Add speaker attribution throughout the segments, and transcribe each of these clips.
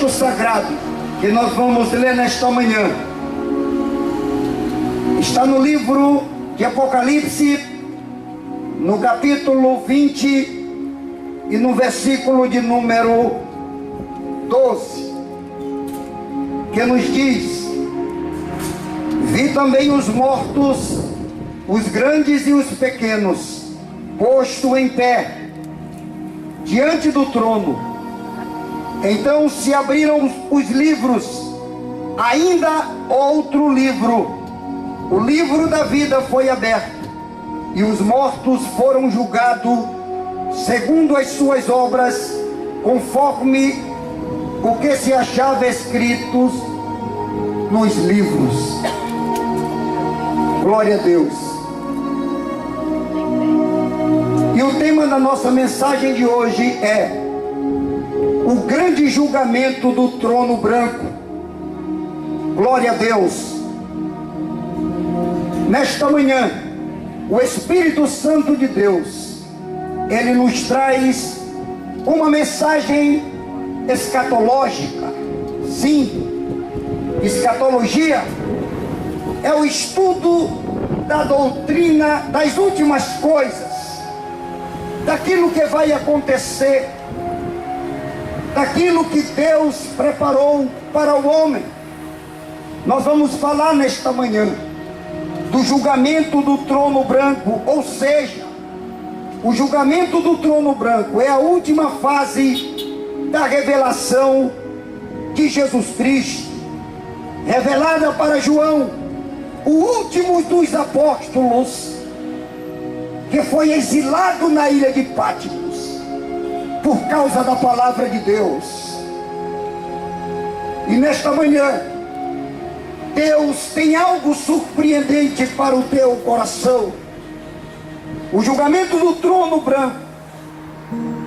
Speaker 1: texto sagrado que nós vamos ler nesta manhã está no livro de Apocalipse, no capítulo 20 e no versículo de número 12, que nos diz: vi também os mortos, os grandes e os pequenos, posto em pé diante do trono. Então se abriram os livros, ainda outro livro, o livro da vida foi aberto, e os mortos foram julgados segundo as suas obras, conforme o que se achava escritos nos livros. Glória a Deus. E o tema da nossa mensagem de hoje é o grande julgamento do trono branco. Glória a Deus. Nesta manhã, o Espírito Santo de Deus, ele nos traz uma mensagem escatológica. Sim, escatologia é o estudo da doutrina das últimas coisas, daquilo que vai acontecer, daquilo que Deus preparou para o homem. Nós vamos falar nesta manhã do julgamento do trono branco, ou seja, o julgamento do trono branco é a última fase da revelação de Jesus Cristo, revelada para João, o último dos apóstolos, que foi exilado na ilha de Patmos por causa da palavra de Deus. E nesta manhã, Deus tem algo surpreendente para o teu coração. O julgamento do trono branco,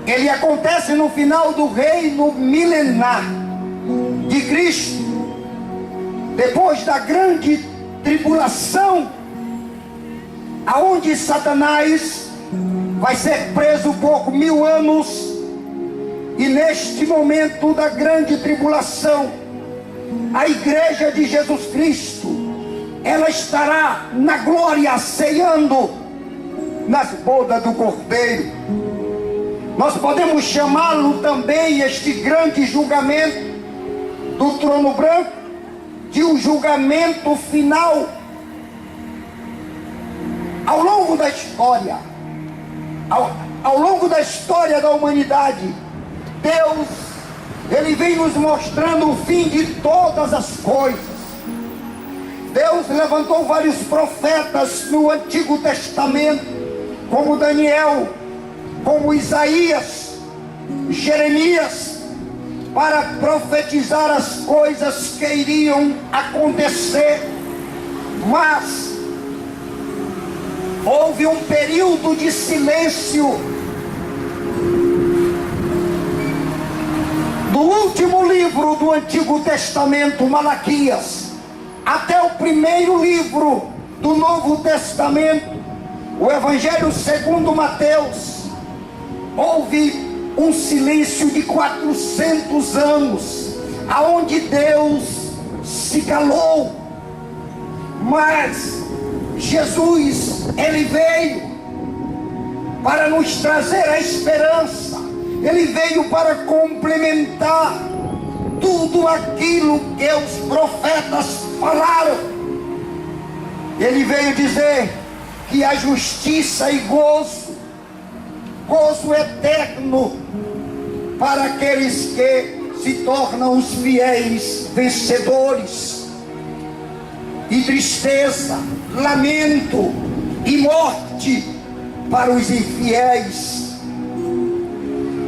Speaker 1: ele acontece no final do reino milenar de Cristo, depois da grande tribulação, aonde Satanás vai ser preso por 1000 anos. E neste momento da grande tribulação, a igreja de Jesus Cristo, ela estará na glória, ceando nas bodas do Cordeiro. Nós podemos chamá-lo também, este grande julgamento do trono branco, de um julgamento final. Ao longo da história, ao longo da história da humanidade, Deus, ele vem nos mostrando o fim de todas as coisas. Deus levantou vários profetas no Antigo Testamento, como Daniel, como Isaías, Jeremias, para profetizar as coisas que iriam acontecer. Mas houve um período de silêncio do último livro do Antigo Testamento, Malaquias, até o primeiro livro do Novo Testamento, o Evangelho segundo Mateus. Houve um silêncio de 400 anos, aonde Deus se calou. Mas Jesus, ele veio para nos trazer a esperança. Ele veio para complementar tudo aquilo que os profetas falaram. Ele veio dizer que a justiça e gozo eterno para aqueles que se tornam os fiéis vencedores, e tristeza, lamento e morte para os infiéis,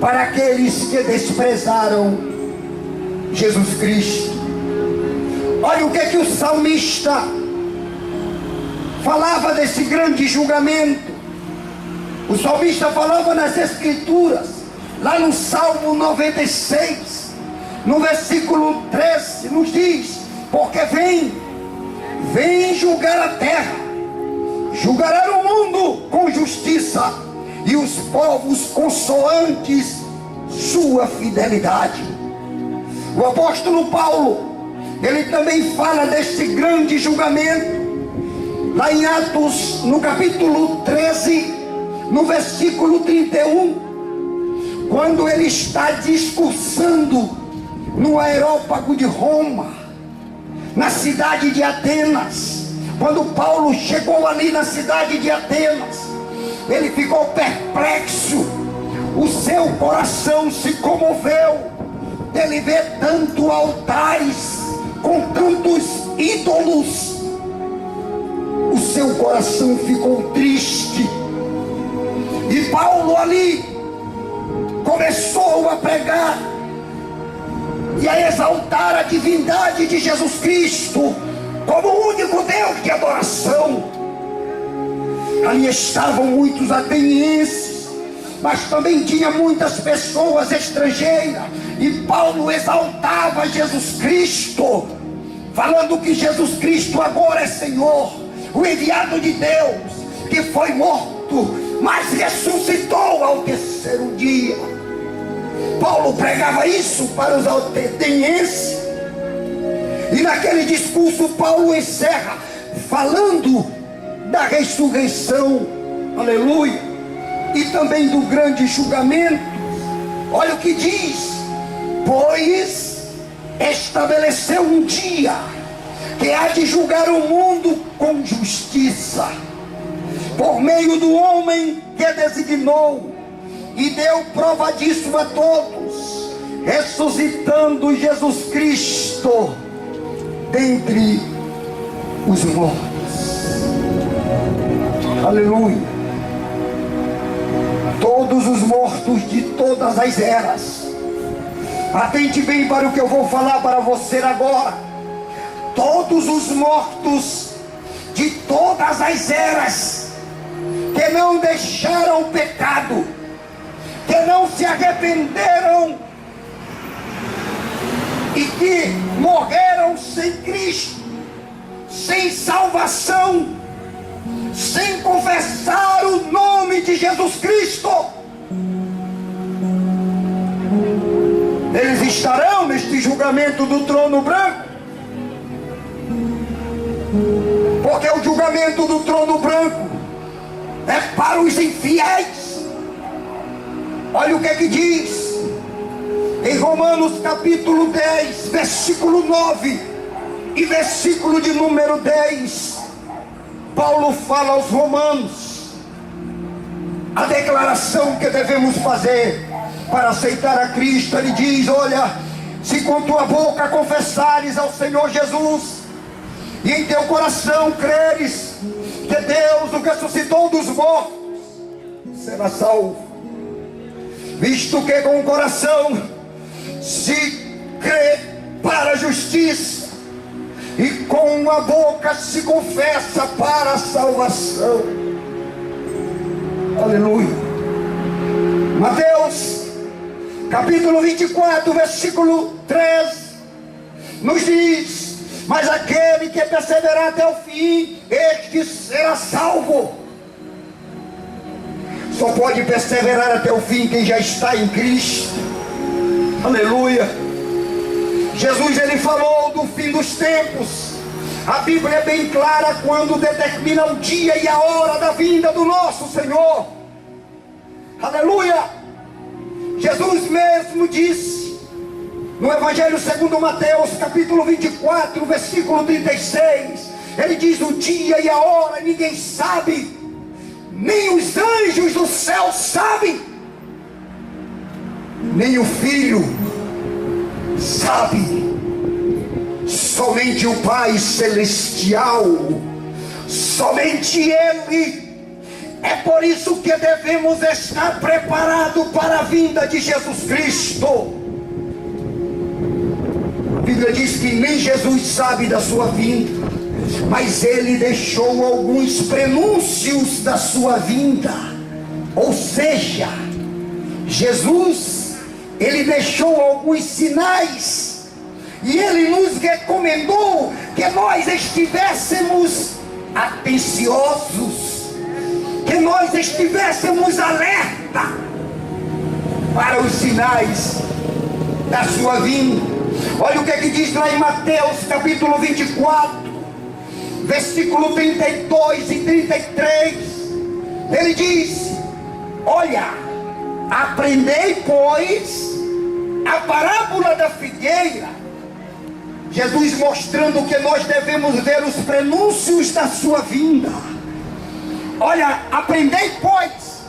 Speaker 1: para aqueles que desprezaram Jesus Cristo. Olha o que o salmista falava desse grande julgamento. O salmista falava nas Escrituras, lá no Salmo 96, no versículo 13, nos diz: porque vem julgar a terra, julgará o mundo com justiça, e os povos consoantes sua fidelidade. O apóstolo Paulo, ele também fala desse grande julgamento, lá em Atos, no capítulo 13, no versículo 31, quando ele está discursando no aerópago de Roma, na cidade de Atenas. Quando Paulo chegou ali na cidade de Atenas, ele ficou perplexo, o seu coração se comoveu. Ele vê tanto altares com tantos ídolos, o seu coração ficou triste. E Paulo ali começou a pregar e a exaltar a divindade de Jesus Cristo como o único Deus de adoração. Ali estavam muitos atenienses, mas também tinha muitas pessoas estrangeiras, e Paulo exaltava Jesus Cristo, falando que Jesus Cristo agora é Senhor, o enviado de Deus, que foi morto, mas ressuscitou ao terceiro dia. Paulo pregava isso para os atenienses, e naquele discurso Paulo encerra falando da ressurreição, aleluia, e também do grande julgamento. Olha o que diz: pois estabeleceu um dia que há de julgar o mundo com justiça, por meio do homem que designou, e deu prova disso a todos, ressuscitando Jesus Cristo dentre os mortos. Aleluia. Todos os mortos de todas as eras, atente bem para o que eu vou falar para você agora. Todos os mortos de todas as eras, que não deixaram o pecado, que não se arrependeram e que morreram sem Cristo, sem salvação, sem confessar o nome de Jesus Cristo, eles estarão neste julgamento do trono branco, porque o julgamento do trono branco é para os infiéis. Olha o que é que diz em Romanos capítulo 10, versículo 9 e versículo de número 10. Paulo fala aos romanos a declaração que devemos fazer para aceitar a Cristo. Ele diz: olha, se com tua boca confessares ao Senhor Jesus e em teu coração creres que Deus o ressuscitou dos mortos, será salvo. Visto que com o coração se crê para a justiça e com a boca se confessa para a salvação. Aleluia. Mateus capítulo 24, versículo 13 nos diz: mas aquele que perseverar até o fim, este será salvo. Só pode perseverar até o fim quem já está em Cristo. Aleluia. Jesus, ele falou do fim dos tempos. A Bíblia é bem clara quando determina o dia e a hora da vinda do nosso Senhor. Aleluia. Jesus mesmo disse no Evangelho segundo Mateus capítulo 24, versículo 36, ele diz: o dia e a hora ninguém sabe, nem os anjos do céu sabem, nem o Filho sabe, somente o Pai Celestial, somente Ele. É por isso que devemos estar preparados para a vinda de Jesus Cristo. A Bíblia diz que nem Jesus sabe da sua vinda, mas Ele deixou alguns prenúncios da sua vinda. Ou seja, Jesus, Ele deixou alguns sinais, e Ele nos recomendou que nós estivéssemos atenciosos, que nós estivéssemos alerta para os sinais da sua vinda. Olha o que é que diz lá em Mateus capítulo 24, versículo 32 e 33. Ele diz: olha, aprendei, pois, a parábola da figueira. Jesus mostrando que nós devemos ver os prenúncios da sua vinda. Olha, aprendei, pois,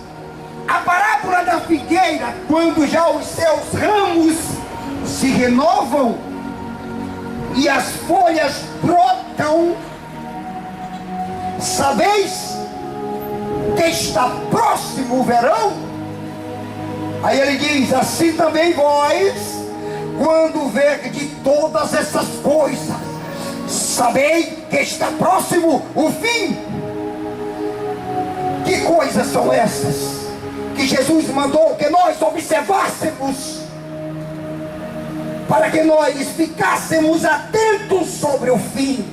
Speaker 1: a parábola da figueira, quando já os seus ramos se renovam e as folhas brotam, sabeis que está próximo o verão? Aí ele diz: assim também vós, quando verdes todas essas coisas, sabei que está próximo o fim. Que coisas são essas que Jesus mandou que nós observássemos, para que nós ficássemos atentos sobre o fim?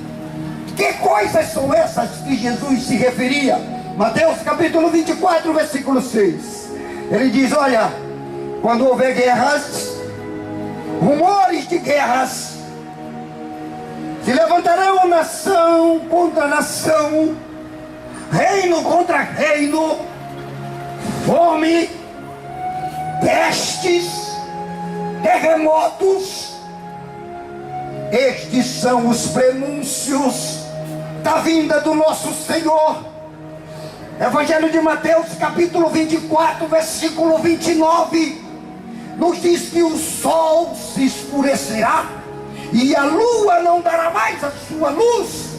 Speaker 1: Que coisas são essas que Jesus se referia? Mateus capítulo 24, versículo 6. Ele diz: olha, quando houver guerras, rumores de guerras, se levantarão nação contra nação, reino contra reino, fome, pestes, terremotos. Estes são os prenúncios da vinda do nosso Senhor. Evangelho de Mateus capítulo 24, versículo 29, nos diz que o sol se escurecerá e a lua não dará mais a sua luz,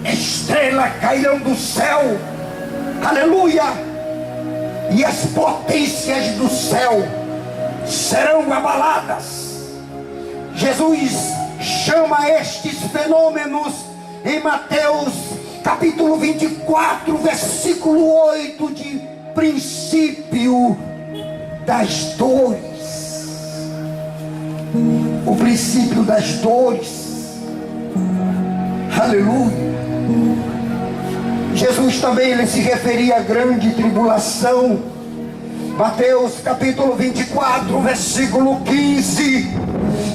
Speaker 1: estrelas cairão do céu, aleluia, e as potências do céu serão abaladas. Jesus chama estes fenômenos em Mateus capítulo 24, versículo 8, de princípio das dores. O princípio das dores, aleluia. Jesus também ele se referia à grande tribulação. Mateus capítulo 24, versículo 15,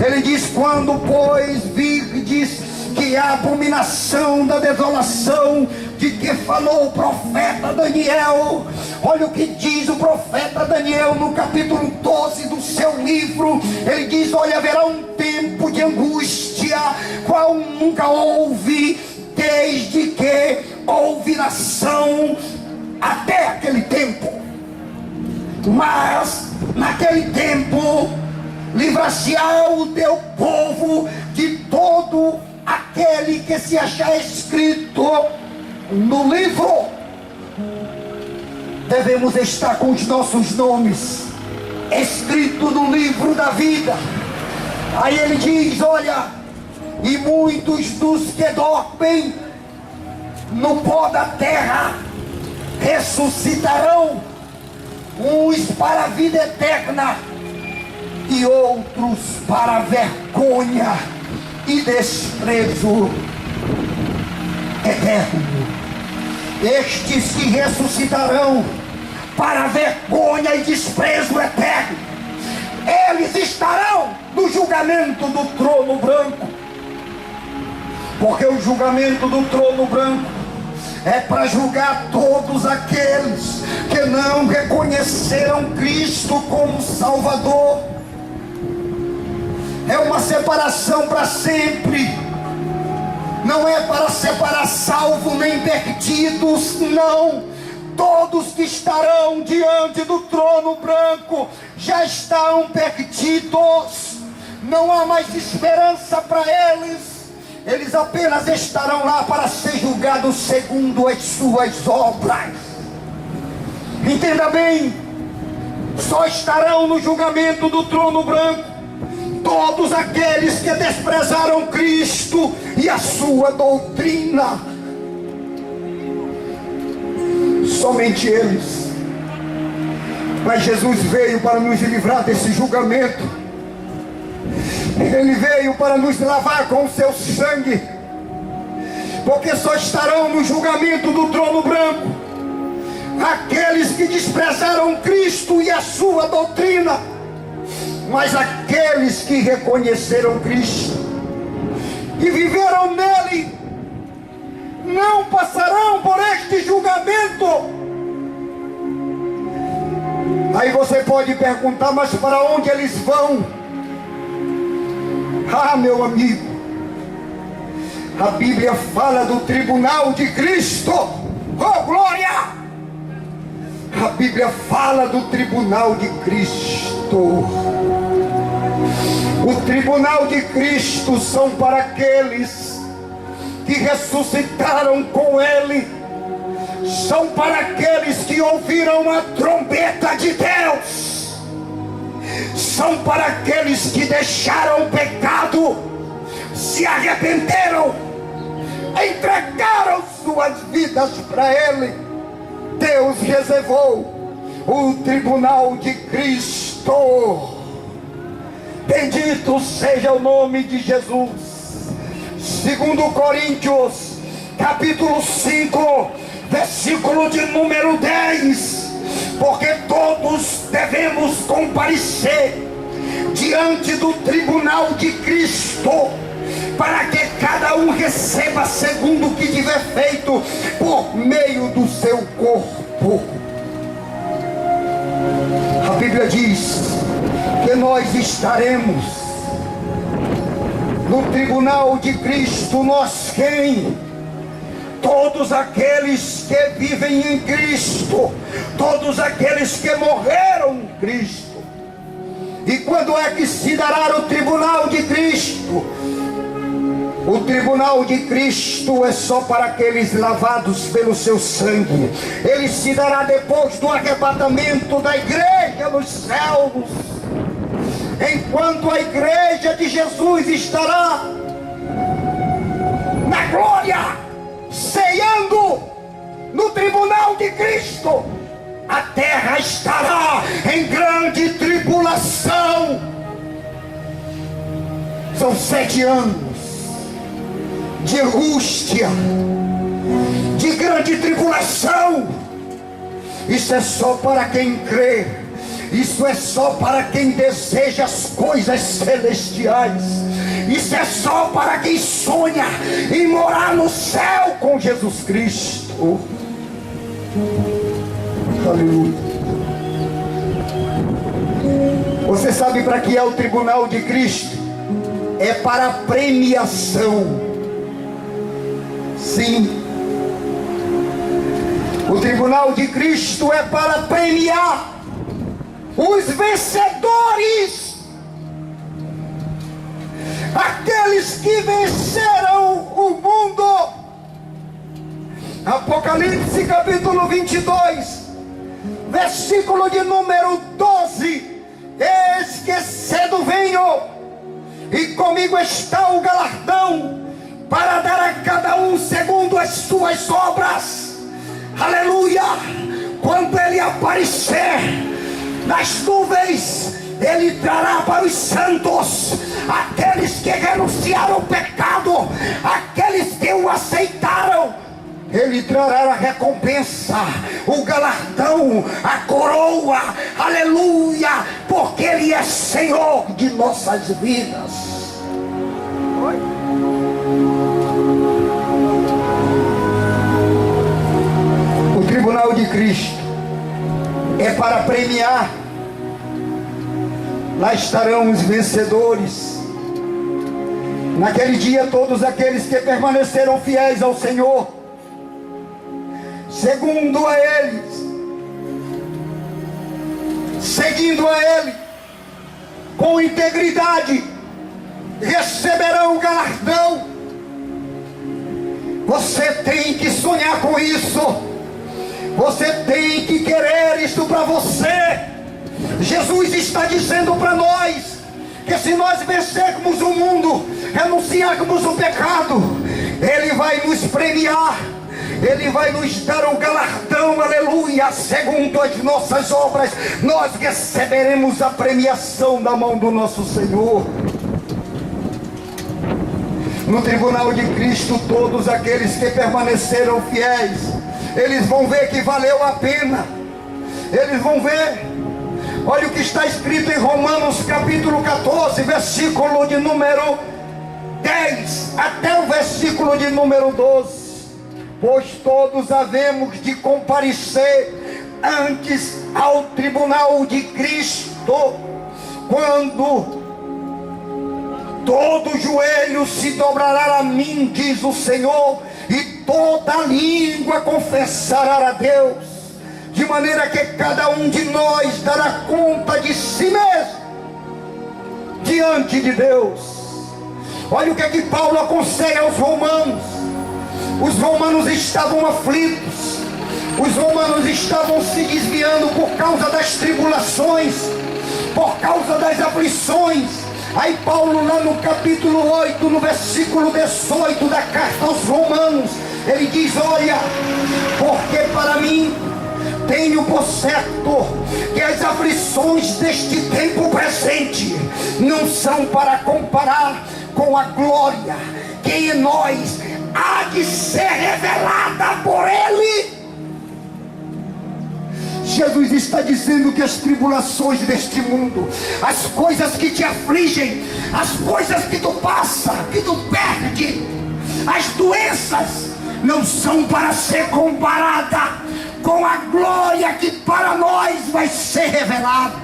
Speaker 1: ele diz: quando pois virdes que a abominação da desolação de que falou o profeta Daniel. Olha o que diz o profeta Daniel no capítulo 12 do seu livro. Ele diz: olha, haverá um tempo de angústia, qual nunca houve, desde que houve nação até aquele tempo. Mas naquele tempo livrar-se-á o teu povo de todo aquele que se achar escrito no livro. Devemos estar com os nossos nomes escritos no livro da vida. Aí ele diz: olha, e muitos dos que dormem no pó da terra ressuscitarão, uns para a vida eterna e outros para a vergonha e desprezo eterno. Estes que ressuscitarão para a vergonha e desprezo eterno, eles estarão no julgamento do trono branco. Porque o julgamento do trono branco é para julgar todos aqueles que não reconheceram Cristo como Salvador. É uma separação para sempre. Não é para separar salvos nem perdidos, não. Todos que estarão diante do trono branco já estão perdidos. Não há mais esperança para eles. Eles apenas estarão lá para ser julgados segundo as suas obras. Entenda bem, só estarão no julgamento do trono branco todos aqueles que desprezaram Cristo e a sua doutrina. Somente eles. Mas Jesus veio para nos livrar desse julgamento. Ele veio para nos lavar com o seu sangue. Porque só estarão no julgamento do trono branco aqueles que desprezaram Cristo e a sua doutrina. Mas aqueles que reconheceram Cristo e viveram nele, não passarão por este julgamento. Aí você pode perguntar, mas para onde eles vão? Ah, meu amigo, a Bíblia fala do tribunal de Cristo. Oh, glória! A Bíblia fala do tribunal de Cristo. O tribunal de Cristo são para aqueles que ressuscitaram com Ele, são para aqueles que ouviram a trombeta de Deus, são para aqueles que deixaram o pecado, se arrependeram, entregaram suas vidas para Ele. Deus reservou o tribunal de Cristo. Bendito seja o nome de Jesus. 2 Coríntios, capítulo 5, versículo de número 10. Porque todos devemos comparecer diante do tribunal de Cristo, para que cada um receba segundo o que tiver feito por meio do seu corpo. A Bíblia diz que nós estaremos no tribunal de Cristo. Nós quem? Todos aqueles que vivem em Cristo, todos aqueles que morreram em Cristo. E quando é que se dará o tribunal de Cristo? O tribunal de Cristo é só para aqueles lavados pelo seu sangue. Ele se dará depois do arrebatamento da igreja nos céus. Enquanto a igreja de Jesus estará na glória, ceando no tribunal de Cristo, a terra estará em grande tribulação. São 7 anos de angústia, de grande tribulação. Isso é só para quem crê. Isso é só para quem deseja as coisas celestiais. Isso é só para quem sonha em morar no céu com Jesus Cristo. Aleluia. Você sabe para que é o tribunal de Cristo? É para a premiação. Sim, o tribunal de Cristo é para premiar os vencedores, aqueles que venceram o mundo. Apocalipse capítulo 22, versículo de número 12. Eis que cedo venho, e comigo está o galardão, para dar a cada um segundo as suas obras. Aleluia! Quando ele aparecer nas nuvens, ele trará para os santos, aqueles que renunciaram ao pecado, aqueles que o aceitaram. Ele trará a recompensa, o galardão, a coroa. Aleluia! Porque ele é Senhor de nossas vidas. Oi? O tribunal de Cristo é para premiar. Lá estarão os vencedores. Naquele dia, todos aqueles que permaneceram fiéis ao Senhor, segundo a eles, seguindo a Ele, com integridade, receberão o galardão. Você tem que sonhar com isso. Você tem que querer isto para você. Jesus está dizendo para nós que se nós vencermos o mundo, renunciarmos o pecado, Ele vai nos premiar. Ele vai nos dar o galardão, aleluia, segundo as nossas obras. Nós receberemos a premiação da mão do nosso Senhor. No tribunal de Cristo, todos aqueles que permaneceram fiéis, eles vão ver que valeu a pena. Eles vão ver, Olha o que está escrito em Romanos capítulo 14, versículo de número 10 até o versículo de número 12. Pois todos havemos de comparecer antes ao tribunal de Cristo, quando todo joelho se dobrará a mim, diz o Senhor, e toda língua confessará a Deus, de maneira que cada um de nós dará conta de si mesmo diante de Deus. Olha o que é que Paulo aconselha aos romanos. Os romanos estavam aflitos, os romanos estavam se desviando por causa das tribulações, por causa das aflições. Aí Paulo, lá no capítulo 8, no versículo 18 da carta aos Romanos, ele diz: olha, porque para mim tenho por certo que as aflições deste tempo presente não são para comparar com a glória que em nós há de ser revelada por Ele. Jesus está dizendo que as tribulações deste mundo, as coisas que te afligem, as coisas que tu passa, que tu perde, as doenças, não são para ser comparada com a glória que para nós vai ser revelada.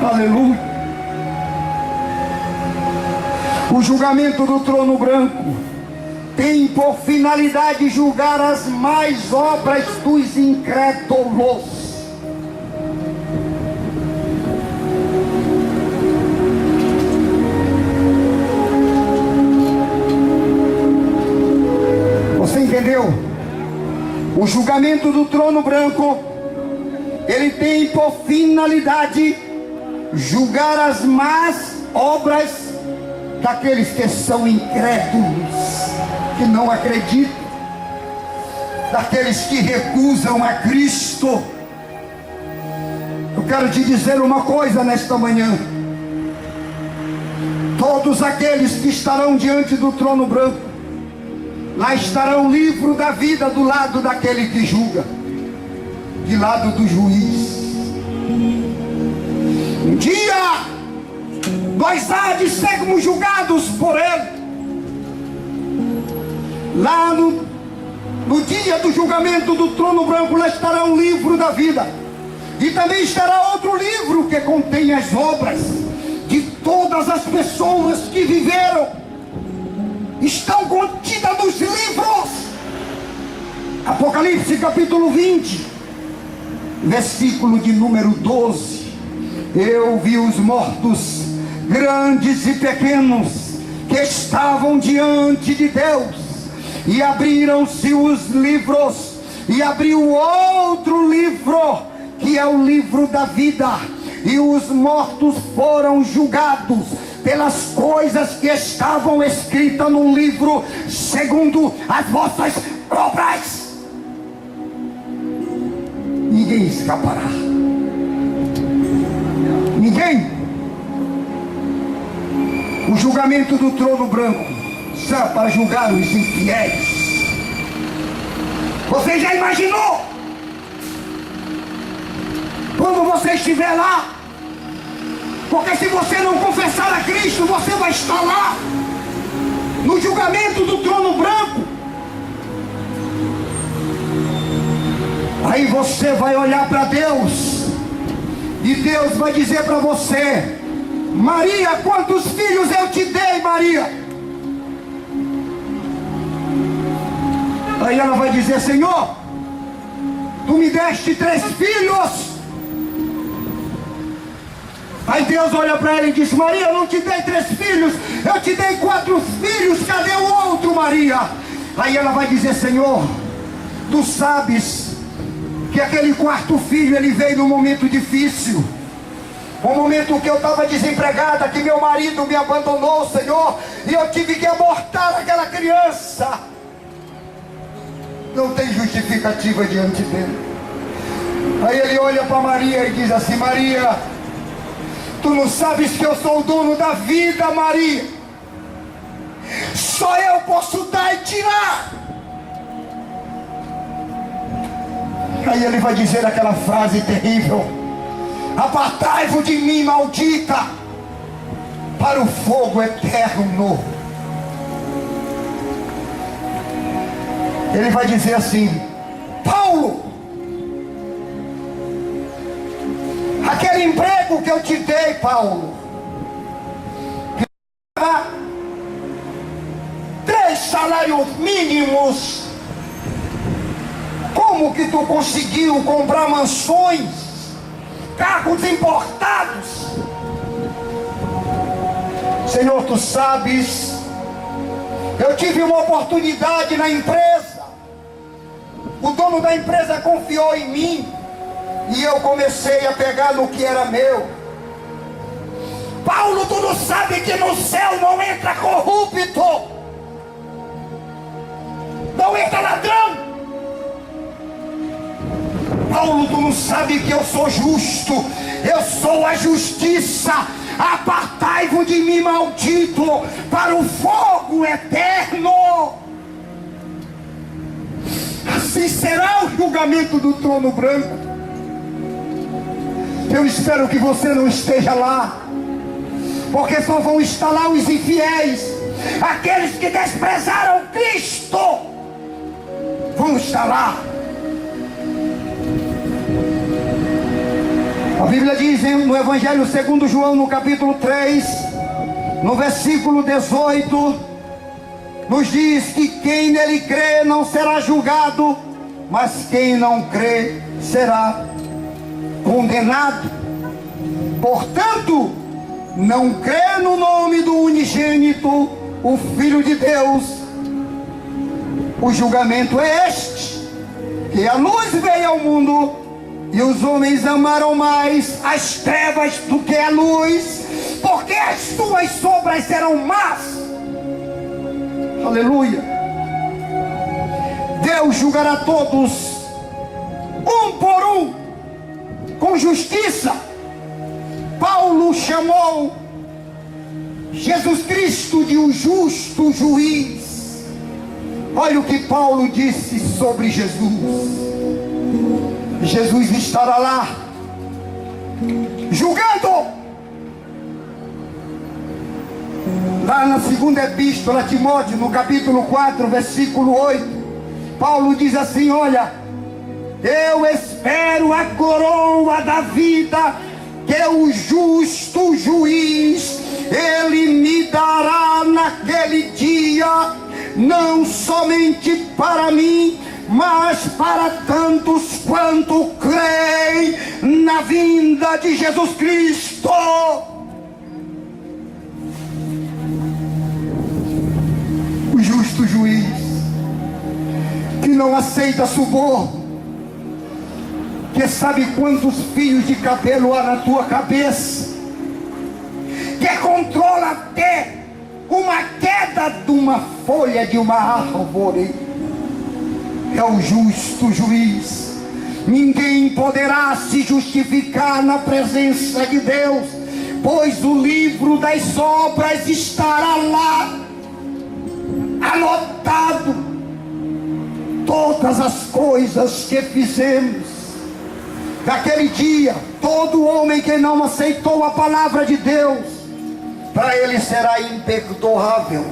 Speaker 1: Aleluia. O julgamento do trono branco tem por finalidade julgar as más obras dos incrédulos. Você entendeu? O julgamento do trono branco, ele tem por finalidade julgar as más obras daqueles que são incrédulos, que não acreditam, daqueles que recusam a Cristo. Eu quero te dizer uma coisa nesta manhã: todos aqueles que estarão diante do trono branco, lá estará o livro da vida do lado daquele que julga, de lado do juiz. Um dia nós há de sermos julgados por Ele. Lá no dia do julgamento do trono branco, lá estará o livro da vida, e também estará outro livro que contém as obras de todas as pessoas que viveram. Estão contidas nos livros. Apocalipse capítulo 20, versículo de número 12. Eu vi os mortos, grandes e pequenos, que estavam diante de Deus, e abriram-se os livros, e abriu outro livro, que é o livro da vida, e os mortos foram julgados pelas coisas que estavam escritas no livro, segundo as vossas obras. Ninguém escapará. Ninguém. O julgamento do trono branco será para julgar os infiéis. Você já imaginou? Quando você estiver lá, porque se você não confessar a Cristo, você vai estar lá no julgamento do trono branco. Aí você vai olhar para Deus, e Deus vai dizer para você: Maria, quantos filhos eu te dei, Maria? Aí ela vai dizer: Senhor, tu me deste 3 filhos. Aí Deus olha para ela e diz: Maria, eu não te dei 3 filhos, eu te dei 4 filhos, cadê o outro, Maria? Aí ela vai dizer: Senhor, tu sabes que aquele 4º filho, ele veio num momento difícil, um momento que eu estava desempregada, que meu marido me abandonou, Senhor, e eu tive que abortar aquela criança. Não tem justificativa diante dele. Aí ele olha para Maria e diz assim: Maria, tu não sabes que eu sou o dono da vida, Maria? Só eu posso dar e tirar. Aí ele vai dizer aquela frase terrível: apartai-vos de mim, maldita, para o fogo eterno. Ele vai dizer assim: Paulo, aquele emprego que eu te dei, Paulo, que dava 3 salários mínimos, como que tu conseguiu comprar mansões, carros importados? Senhor, tu sabes, eu tive uma oportunidade na empresa, o dono da empresa confiou em mim, e eu comecei a pegar no que era meu. Paulo, tu não sabe que no céu não entra corrupto, não entra ladrão. Paulo, tu não sabe que eu sou justo, eu sou a justiça. Apartai-vos de mim, maldito, para o fogo eterno. Assim será o julgamento do trono branco. Eu espero que você não esteja lá, porque só vão estar lá os infiéis, aqueles que desprezaram Cristo, vão estar lá. A Bíblia diz no Evangelho segundo João, no capítulo 3, no versículo 18, nos diz que quem nele crê não será julgado, mas quem não crê será condenado. Portanto, não crê no nome do unigênito, o Filho de Deus, o julgamento é este: que a luz veio ao mundo, e os homens amaram mais as trevas do que a luz, porque as suas obras serão más. Aleluia. Deus julgará todos, um por um, com justiça. Paulo chamou Jesus Cristo de um justo juiz. Olha o que Paulo disse sobre Jesus. Jesus estará lá, julgando. Lá na segunda epístola a Timóteo, no capítulo 4, versículo 8, Paulo diz assim: olha, eu espero a coroa da vida, que o justo juiz, ele me dará naquele dia, não somente para mim, mas para tantos quanto creem na vinda de Jesus Cristo. O justo juiz, que não aceita suborno, que sabe quantos fios de cabelo há na tua cabeça, que controla até uma queda de uma folha de uma árvore, é o justo juiz. Ninguém poderá se justificar na presença de Deus, pois o livro das obras estará lá, anotado, todas as coisas que fizemos. Naquele dia, todo homem que não aceitou a palavra de Deus, para ele será imperdoável.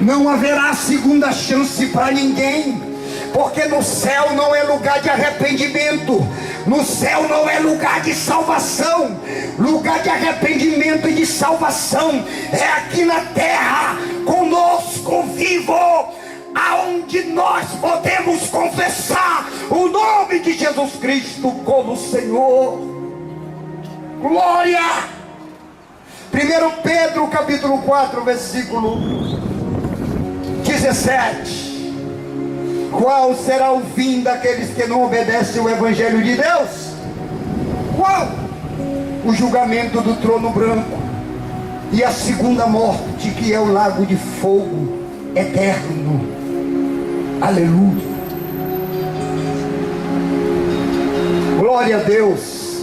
Speaker 1: Não haverá segunda chance para ninguém, porque no céu não é lugar de arrependimento, no céu não é lugar de salvação. Lugar de arrependimento e de salvação é aqui na terra, conosco vivo, aonde nós podemos confessar o nome de Jesus Cristo como Senhor. Glória! 1 Pedro capítulo 4, versículo 17. Qual será o fim daqueles que não obedecem o Evangelho de Deus? Qual? O julgamento do trono branco e a segunda morte, que é o lago de fogo eterno. Aleluia. Glória a Deus.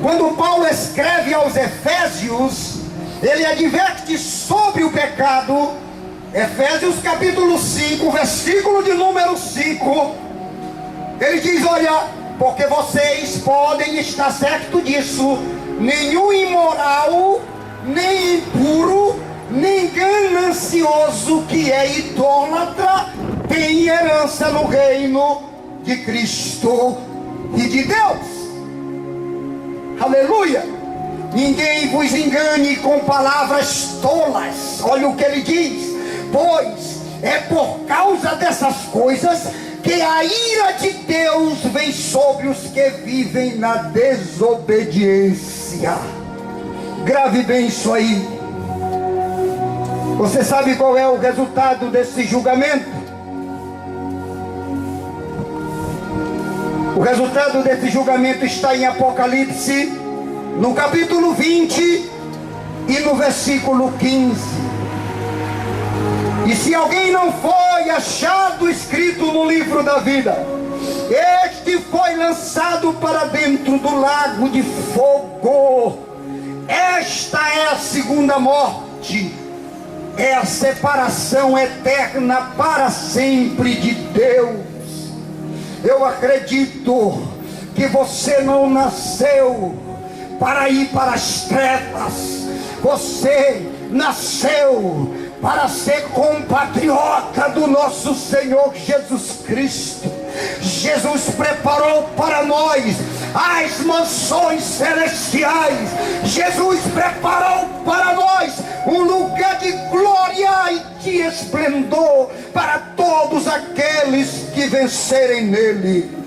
Speaker 1: Quando Paulo escreve aos Efésios, ele adverte sobre o pecado. Efésios capítulo 5, versículo de número 5. Ele diz: olha, porque vocês podem estar certo disso, nenhum imoral, nem impuro, nem ganancioso que é idólatra tem herança no reino de Cristo e de Deus. Aleluia! Ninguém vos engane com palavras tolas. Olha o que ele diz: pois é por causa dessas coisas que a ira de Deus vem sobre os que vivem na desobediência. Grave bem isso aí. Você sabe qual é o resultado desse julgamento? O resultado desse julgamento está em Apocalipse, no capítulo 20 e no versículo 15. E se alguém não foi achado escrito no livro da vida, este foi lançado para dentro do lago de fogo. Esta é a segunda morte, é a separação eterna para sempre de Deus. Eu acredito que você não nasceu para ir para as trevas, você nasceu para ser compatriota do nosso Senhor Jesus Cristo. Jesus preparou para nós as mansões celestiais. Jesus preparou para nós um lugar de glória e de esplendor para todos aqueles que vencerem nele.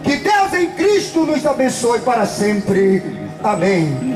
Speaker 1: Que Deus em Cristo nos abençoe para sempre. Amém.